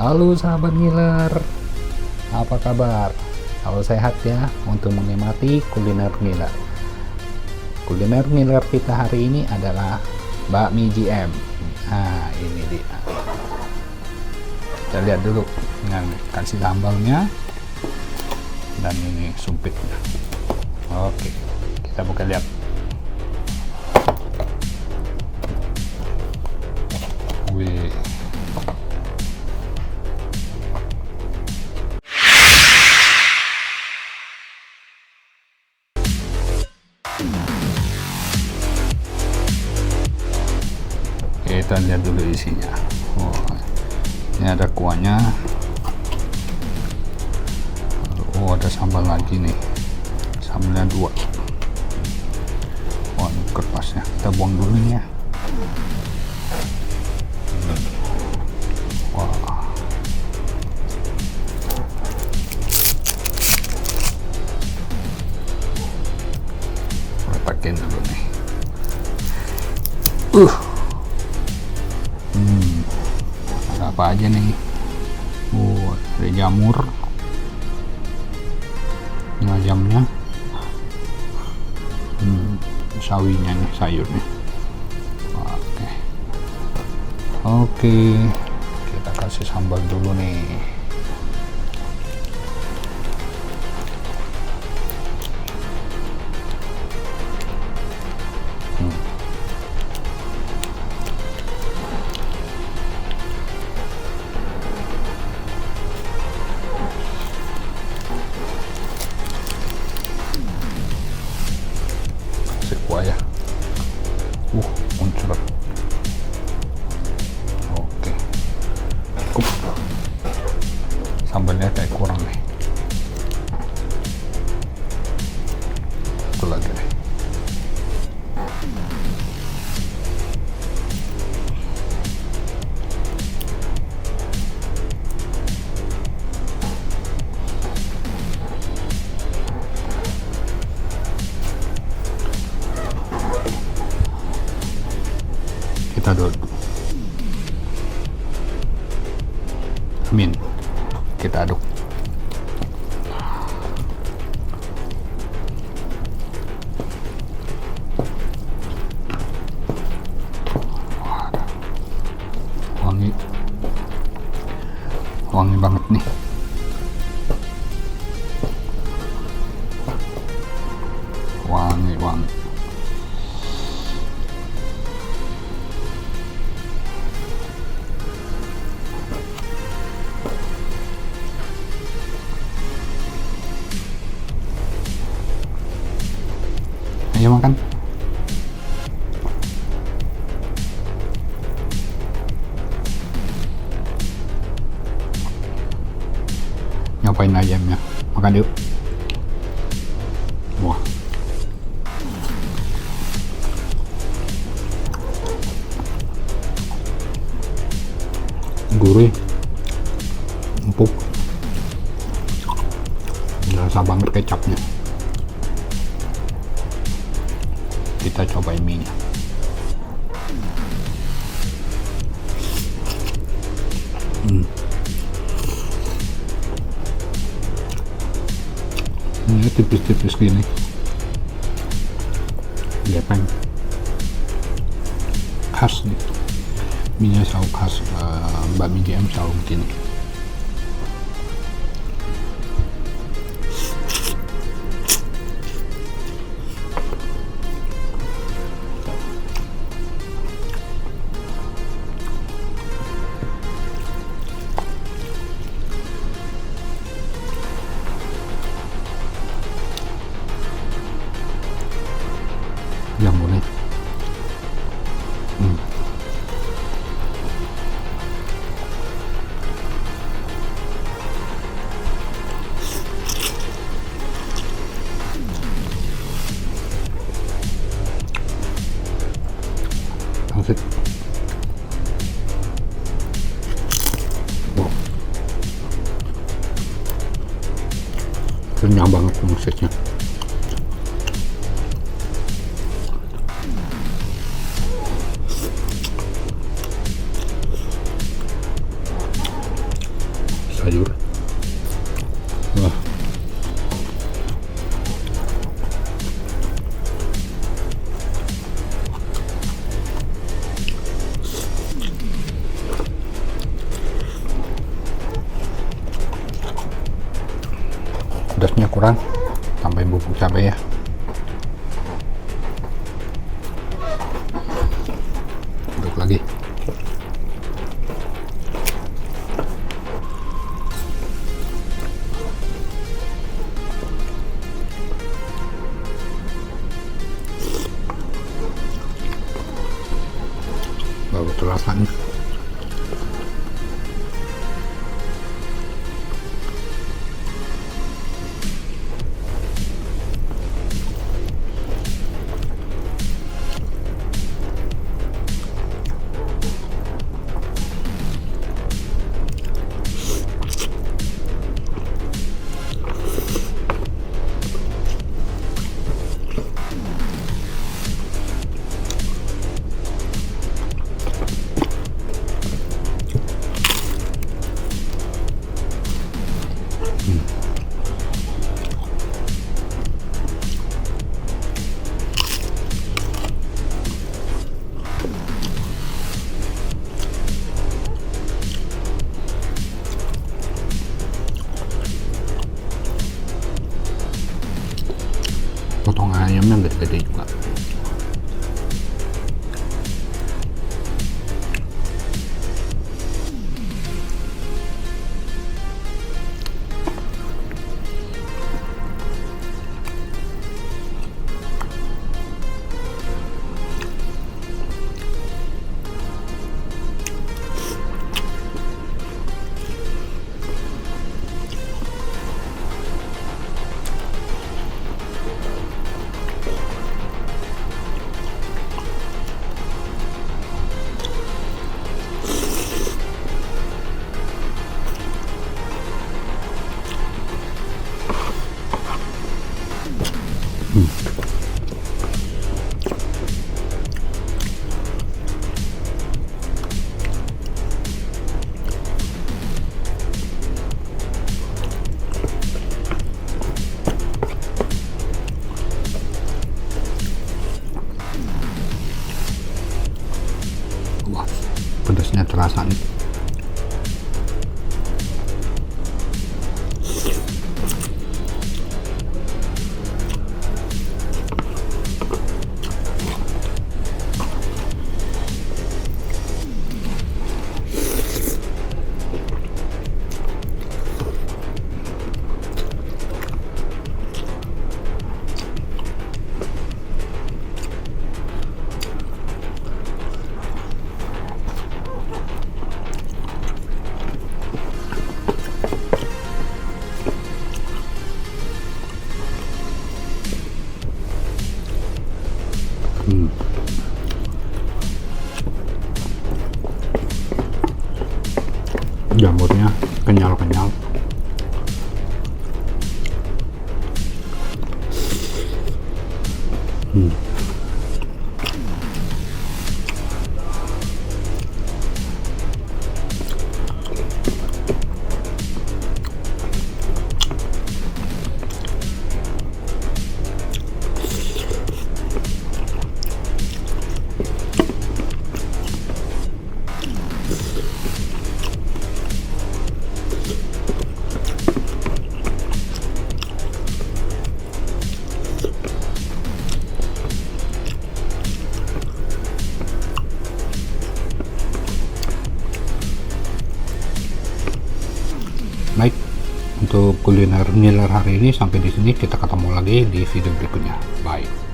Halo sahabat ngiler, apa kabar? Kalau sehat ya, untuk menikmati kuliner ngiler. Kuliner ngiler kita hari ini adalah bakmi GM. Nah, ini dia. Kita lihat dulu dengan kasih sambalnya dan ini sumpitnya. Oke, kita buka lihat. Wih. Kita lihat dulu isinya. Oh, ini ada kuahnya. Oh, ada sambal lagi nih. Sambalnya 2. Oh, ini kertasnya kita buang dulu nih ya. Wah. Letakin dulu nih. Ada apa aja nih? Oh, ada jamur. Ini ayamnya. Sawinya nih, sayurnya. Oke. Kita kasih sambal dulu nih. Kuah ya, muncrat. Oke, cukup. Sambalnya kayak kurang nih. Itu lagi nih. Kita aduk. Amin. Kita aduk. Wangi. Wangi banget nih. Wangi. Ayo makan. Nyobain ayamnya. Makan yuk. Wah. Gurih. Empuk. Rasa banget kecapnya. Kita cobain mie nya. Ini tipis-tipis gini, gepeng. Khas nih, mie nya selalu khas. Bakmi GM selalu begini. Jamurnya asik. Wow. Kenyang banget maksudnya. kurang, tambahin bubuk cabai ya. Aduk lagi. Baru terasa nih. Potong ayamnya gede-gede juga. Wah, pedasnya terasa nih. Jamurnya kenyal-kenyal. Baik, untuk kuliner ngiler hari ini sampai di sini. Kita ketemu lagi di video berikutnya. Bye.